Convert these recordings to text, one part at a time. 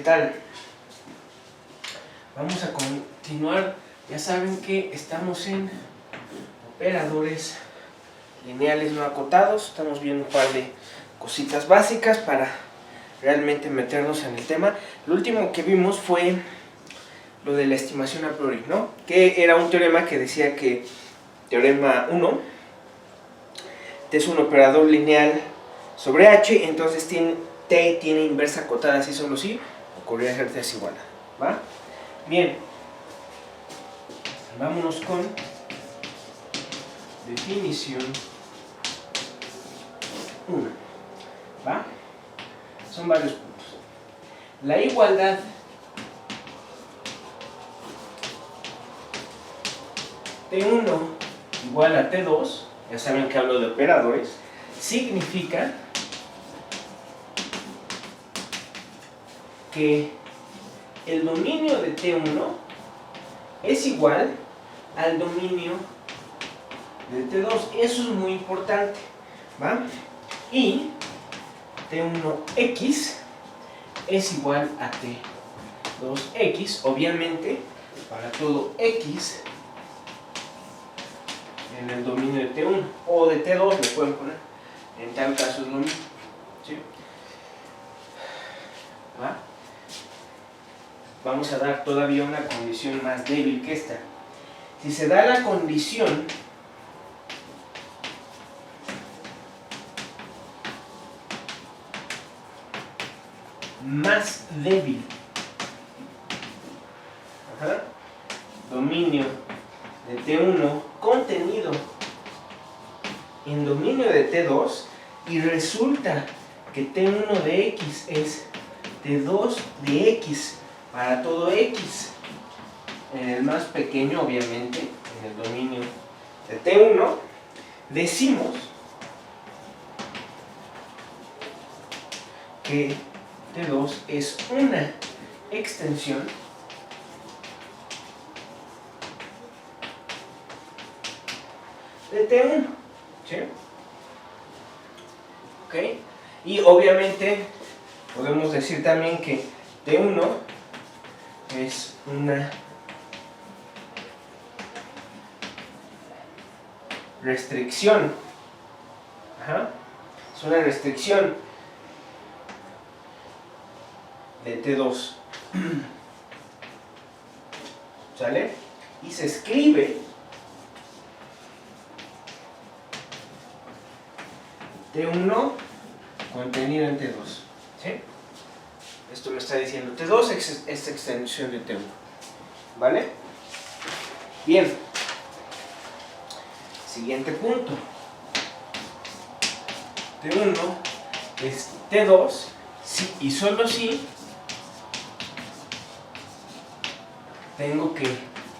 tal? Vamos a continuar. Ya saben que estamos en operadores lineales no acotados. Estamos viendo un par de cositas básicas para realmente meternos en el tema. Lo último que vimos fue lo de la estimación a priori, ¿no? Que era un teorema que decía que teorema 1, T es un operador lineal sobre H, entonces T tiene inversa acotada así solo sí, o corrida de T es igual a, ¿va? Bien, vámonos con definición 1, ¿va? Son varios puntos. La igualdad T1 igual a T2, ya saben que hablo de operadores, significa que el dominio de T1 es igual al dominio de T2. Eso es muy importante, ¿va? Y T1x es igual a T2x, obviamente, para todo x en el dominio de T1 o de T2 le pueden poner, en tal caso es lo mismo, ¿sí? ¿Va? Vamos a dar todavía una condición más débil que esta. Si se da la condición más débil, dominio de T1 contenido en dominio de T2, y resulta que T1 de X es T2 de X para todo X, en el más pequeño obviamente, en el dominio de T1, decimos que T2 es una extensión de T1, ¿sí? ¿Ok? Y obviamente podemos decir también que T1 es una restricción. Es una restricción de T2. ¿Sale? Y se escribe T1 contenido en T2. ¿Sí? Esto me está diciendo T2 es extensión de T1. ¿Vale? Bien. Siguiente punto. T1 es T2 si y solo si tengo que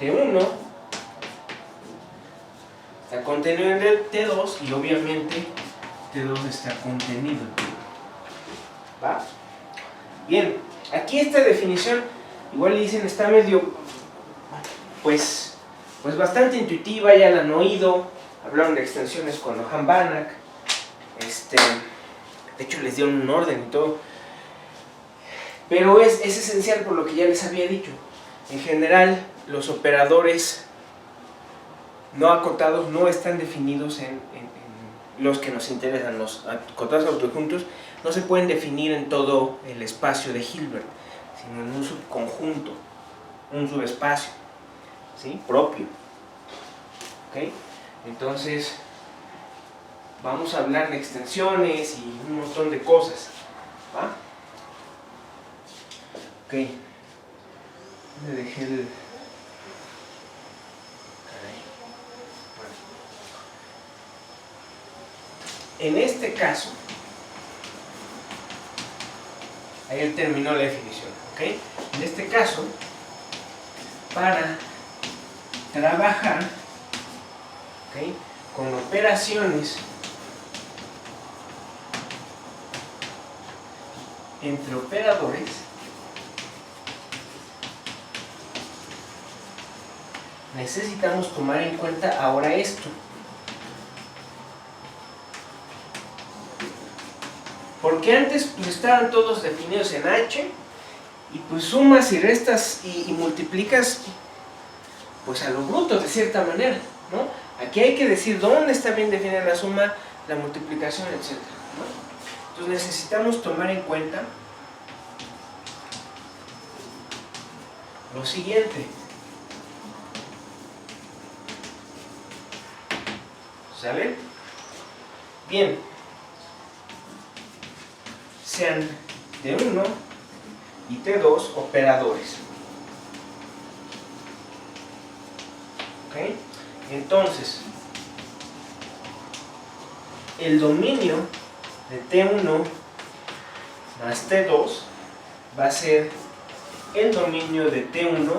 T1 está contenido en el T2 y obviamente T2 está contenido en T1. ¿Va? Bien, aquí esta definición igual dicen está medio pues bastante intuitiva, ya la han oído, hablaron de extensiones con Johann Banach, de hecho les dieron un orden y todo, pero es esencial por lo que ya les había dicho. En general los operadores no acotados no están definidos en los que nos interesan. Los acotados autojuntos no se pueden definir en todo el espacio de Hilbert, sino en un subconjunto, un subespacio, ¿sí? Propio. ¿Ok? Entonces vamos a hablar de extensiones y un montón de cosas, ¿va? Ok, me dejé el... En este caso, ahí terminó la definición, ¿ok? En este caso, para trabajar, ¿ok?, con operaciones entre operadores, necesitamos tomar en cuenta ahora esto. Porque antes pues estaban todos definidos en H y pues sumas y restas y multiplicas pues a lo bruto de cierta manera, ¿no? Aquí hay que decir dónde está bien definida la suma, la multiplicación, etc., ¿no? Entonces necesitamos tomar en cuenta lo siguiente. ¿Sale? Bien. Sean T1 y T2 operadores. ¿Ok? Entonces, el dominio de T1 más T2 va a ser el dominio de T1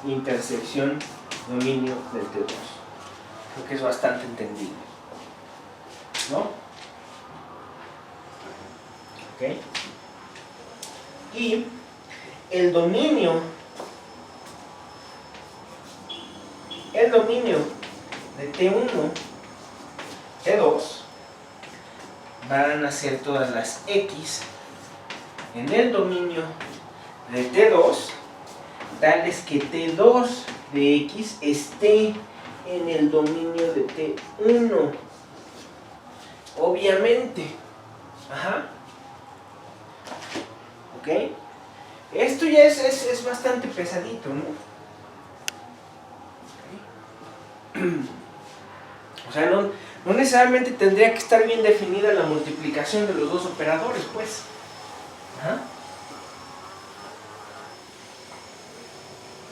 intersección dominio del T2. Creo que es bastante entendible, ¿no? ¿Ok? Y el dominio de T1, T2 van a ser todas las X en el dominio de T2, tales que T2 de X esté en el dominio de T1. Obviamente. Ajá. ¿Ok? Esto ya es bastante pesadito, ¿no? ¿Okay? O sea, no necesariamente tendría que estar bien definida la multiplicación de los dos operadores, pues. Ajá.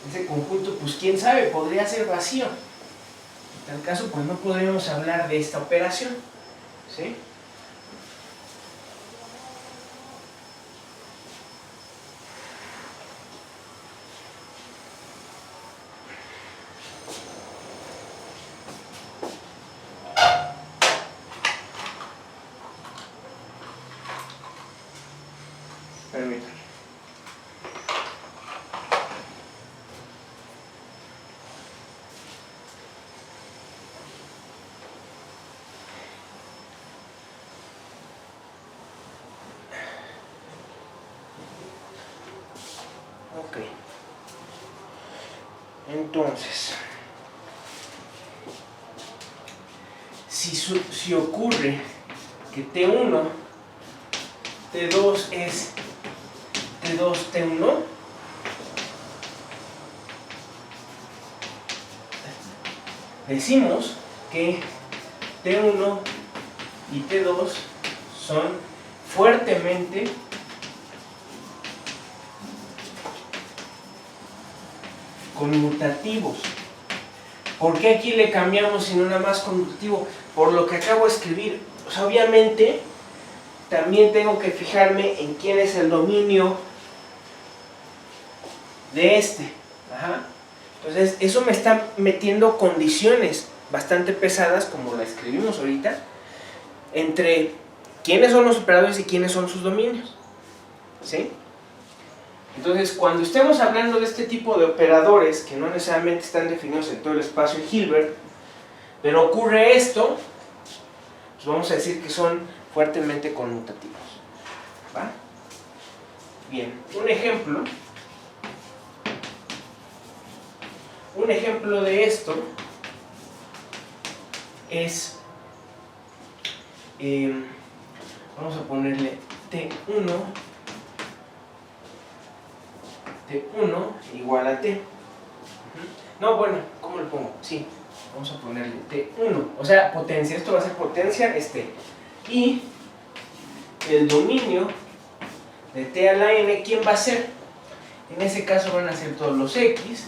Ese conjunto, pues quién sabe, podría ser vacío. En tal caso, pues no podríamos hablar de esta operación, ¿sí? Permítanme. Ok. Entonces, si ocurre que T1, T2 es T2, T1, decimos que T1 y T2 son fuertemente conmutativos. ¿Por qué aquí le cambiamos y no nada más conmutativo? Por lo que acabo de escribir. O sea, obviamente también tengo que fijarme en quién es el dominio de este. Ajá. Entonces eso me está metiendo condiciones bastante pesadas, como la escribimos ahorita, entre quiénes son los operadores y quiénes son sus dominios, ¿sí? Entonces, cuando estemos hablando de este tipo de operadores que no necesariamente están definidos en todo el espacio Hilbert, pero ocurre esto, pues vamos a decir que son fuertemente conmutativos, ¿va? Bien, un ejemplo de esto es, vamos a ponerle T1 igual a T. No, bueno, ¿cómo lo pongo? Sí, vamos a ponerle T1, o sea, potencia, esto va a ser potencia, y el dominio de T a la N, ¿quién va a ser? En ese caso van a ser todos los X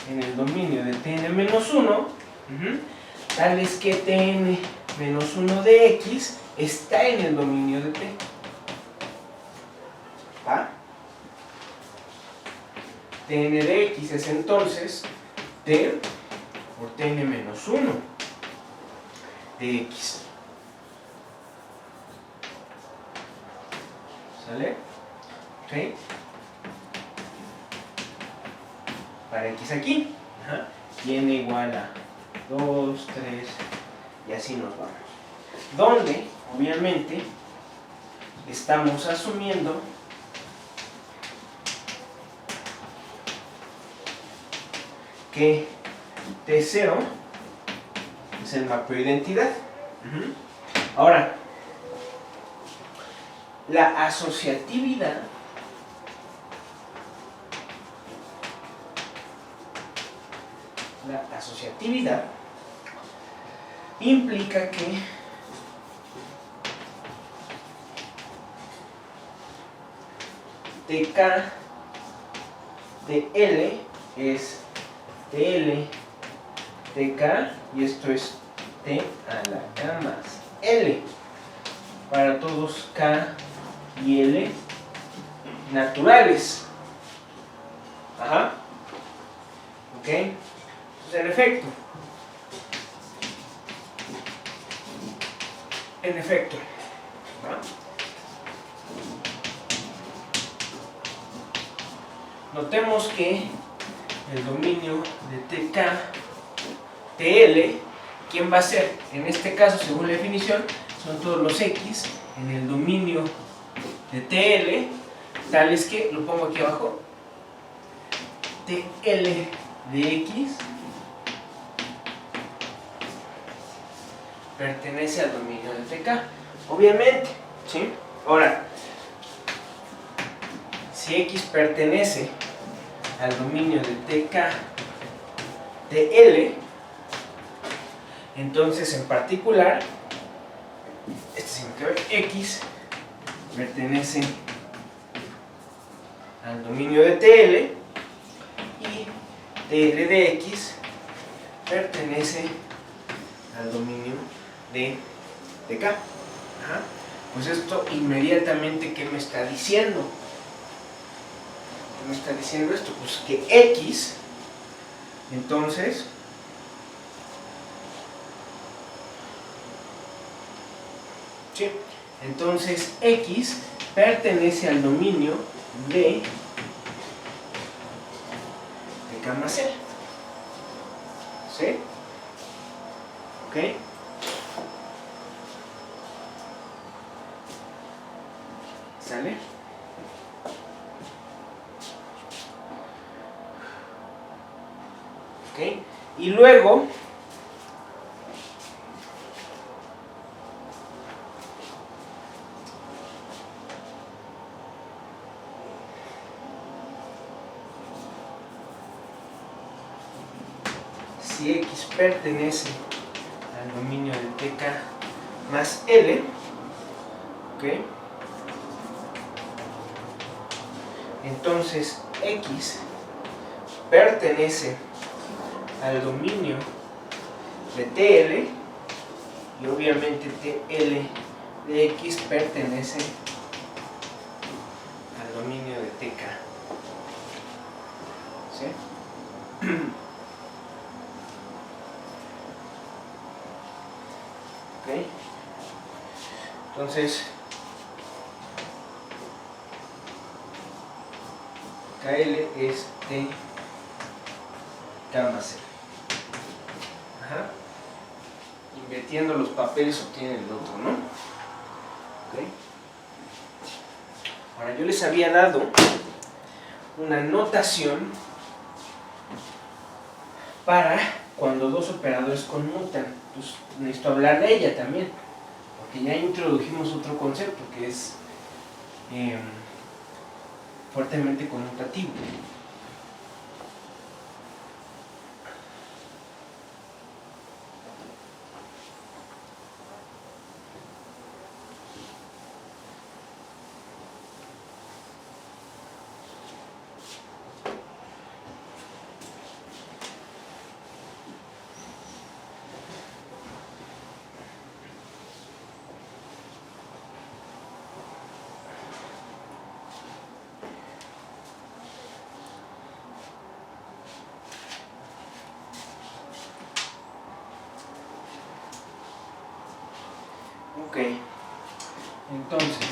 en el dominio de Tn-1, tal vez que Tn-1 de X está en el dominio de T. ¿Va? Tn de X es entonces T por Tn-1 de X. ¿Sale? ¿Ok? Para X aquí, tiene igual a 2, 3, y así nos vamos. Donde, obviamente, estamos asumiendo que T0 es el macroidentidad. Ahora, la asociatividad implica que TK de L es TL TK, y esto es T a la K más L para todos K y L naturales. Ajá. Ok. Entonces, en efecto, ¿va? Notemos que el dominio de TK, TL, ¿quién va a ser? En este caso, según la definición, son todos los X en el dominio de TL, tales que, lo pongo aquí abajo, TL de X pertenece al dominio de TK, obviamente, ¿sí? Ahora, si X pertenece al dominio de TK de L, entonces en particular, X pertenece al dominio de TL y TL de X pertenece al dominio de TK. Ajá. Pues esto inmediatamente, ¿qué me está diciendo? ¿Qué me está diciendo esto? Pues que X, entonces, ¿sí? Entonces X pertenece al dominio de TK más L. ¿Sí? ¿Ok? ¿Sale? ¿Ok? Y luego, si X pertenece al dominio de TK más L, ¿ok? Entonces X pertenece al dominio de TL y obviamente TL de X pertenece al dominio de TK. ¿Sí? ¿Ok? Entonces, KL es TK más L. Ajá. Invirtiendo los papeles obtienen el otro, ¿no? ¿Okay? Ahora, yo les había dado una notación para cuando dos operadores conmutan. Pues necesito hablar de ella también, porque ya introdujimos otro concepto que es fuertemente conmutativo. Ok, entonces,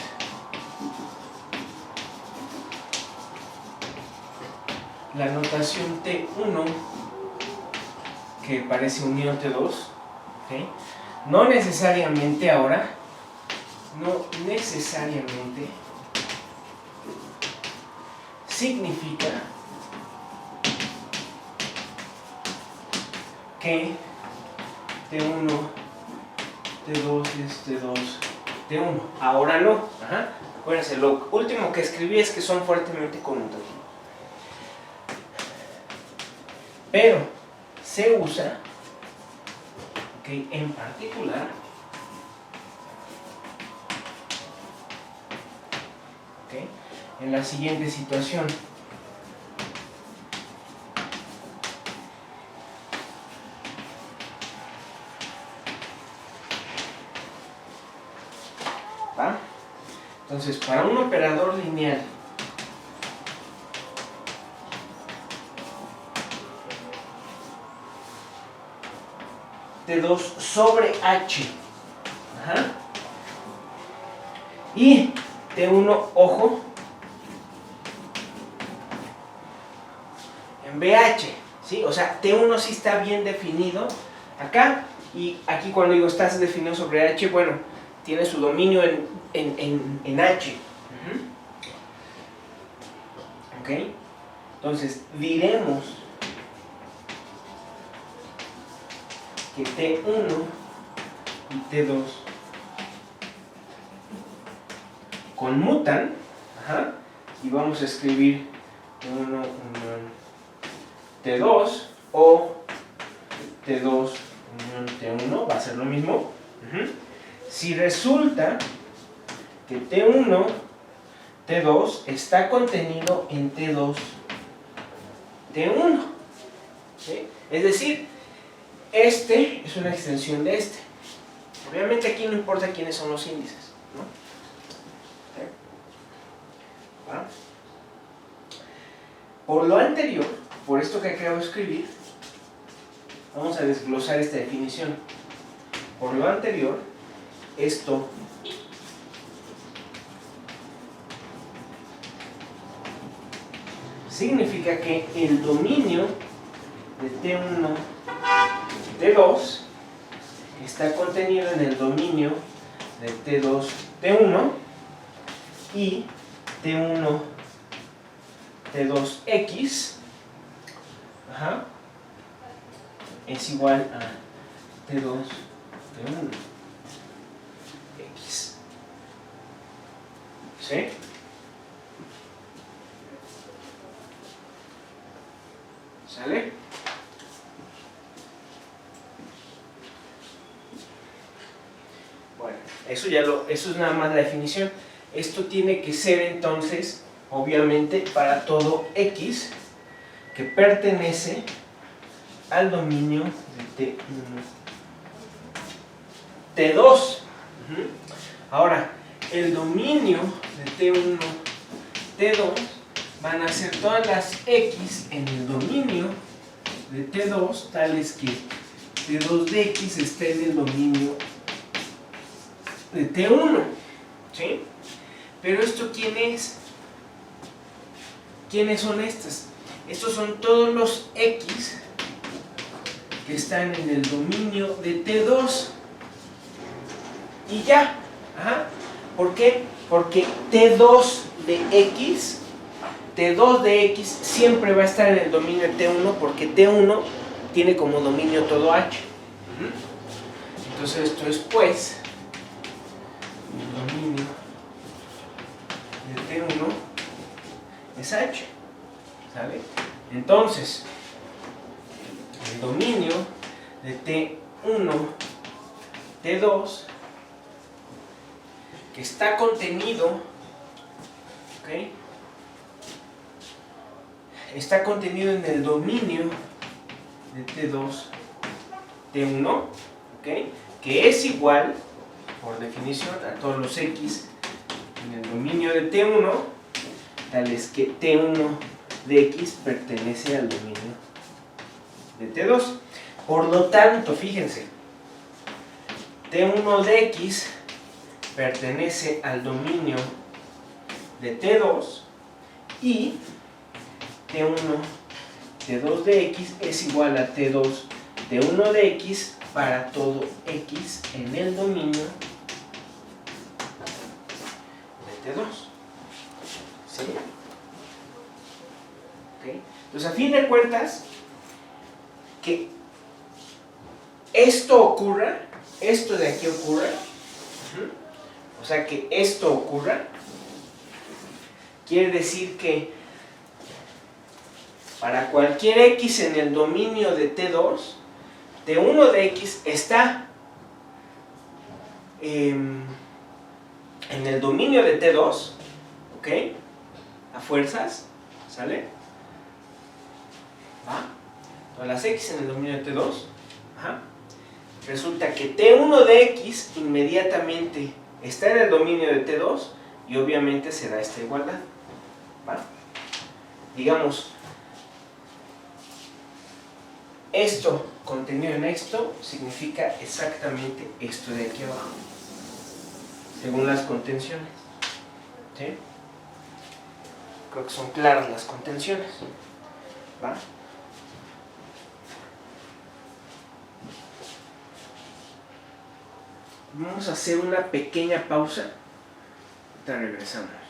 la notación T1, que parece unión T2, ¿okay? No necesariamente significa que T1, T2 es T2, T1. Ahora no. Ajá. Acuérdense, lo último que escribí es que son fuertemente conmutativos. Pero se usa, okay, en particular, okay, en la siguiente situación. ¿Va? Entonces, para un operador lineal T2 sobre H, ajá, y T1, ojo, en BH, ¿sí? O sea, T1 sí está bien definido acá, y aquí cuando digo estás definido sobre H, bueno, tiene su dominio en H. ¿Ok? Entonces, diremos que T1 y T2 conmutan, ajá, y vamos a escribir T1 unión T2 o T2 unión T1, va a ser lo mismo. Si resulta que T1, T2 está contenido en T2, T1, ¿sí? Es decir, este es una extensión de este. Obviamente aquí no importa quiénes son los índices, ¿no? ¿Sí? ¿Va? Por lo anterior, por esto que acabo de escribir, vamos a desglosar esta definición. Por lo anterior, esto significa que el dominio de T1, T2 está contenido en el dominio de T2, T1 y T1, T2X, ajá, es igual a T2, T1, X. ¿Sí? ¿Sale? Bueno, eso es nada más la definición. Esto tiene que ser entonces, obviamente, para todo X que pertenece al dominio de T1, T2. Ahora, el dominio de T1, T2 van a ser todas las X en el dominio de T2, tales que T2 de X está en el dominio de T1, ¿sí? Pero esto, ¿quién es? ¿Quiénes son estas? Estos son todos los X que están en el dominio de T2 y ya. Ajá. ¿Por qué? Porque T2 de X siempre va a estar en el dominio de T1 porque T1 tiene como dominio todo H. Entonces esto es pues el dominio de T1 es H, ¿sale? Entonces el dominio de T1, T2 que está contenido, ¿ok? Está contenido en el dominio de T2, T1, ¿ok? Que es igual, por definición, a todos los X en el dominio de T1, tales que T1 de X pertenece al dominio de T2. Por lo tanto, fíjense, T1 de X pertenece al dominio de T2 y T1, T2 de X es igual a T2, T1 de X para todo X en el dominio de T2. ¿Sí? ¿Okay? Entonces, a fin de cuentas, que esto ocurra, esto de aquí ocurra, o sea que esto ocurra, quiere decir que para cualquier x en el dominio de T2, T1 de x está en el dominio de T2, ¿ok? A fuerzas, ¿sale? ¿Va? Entonces las x en el dominio de T2, ajá. Resulta que T1 de x inmediatamente está en el dominio de T2 y obviamente se da esta igualdad, ¿va? Digamos, esto contenido en esto significa exactamente esto de aquí abajo, según las contenciones, ¿sí? Creo que son claras las contenciones, ¿va? Vamos a hacer una pequeña pausa. Ahorita regresamos.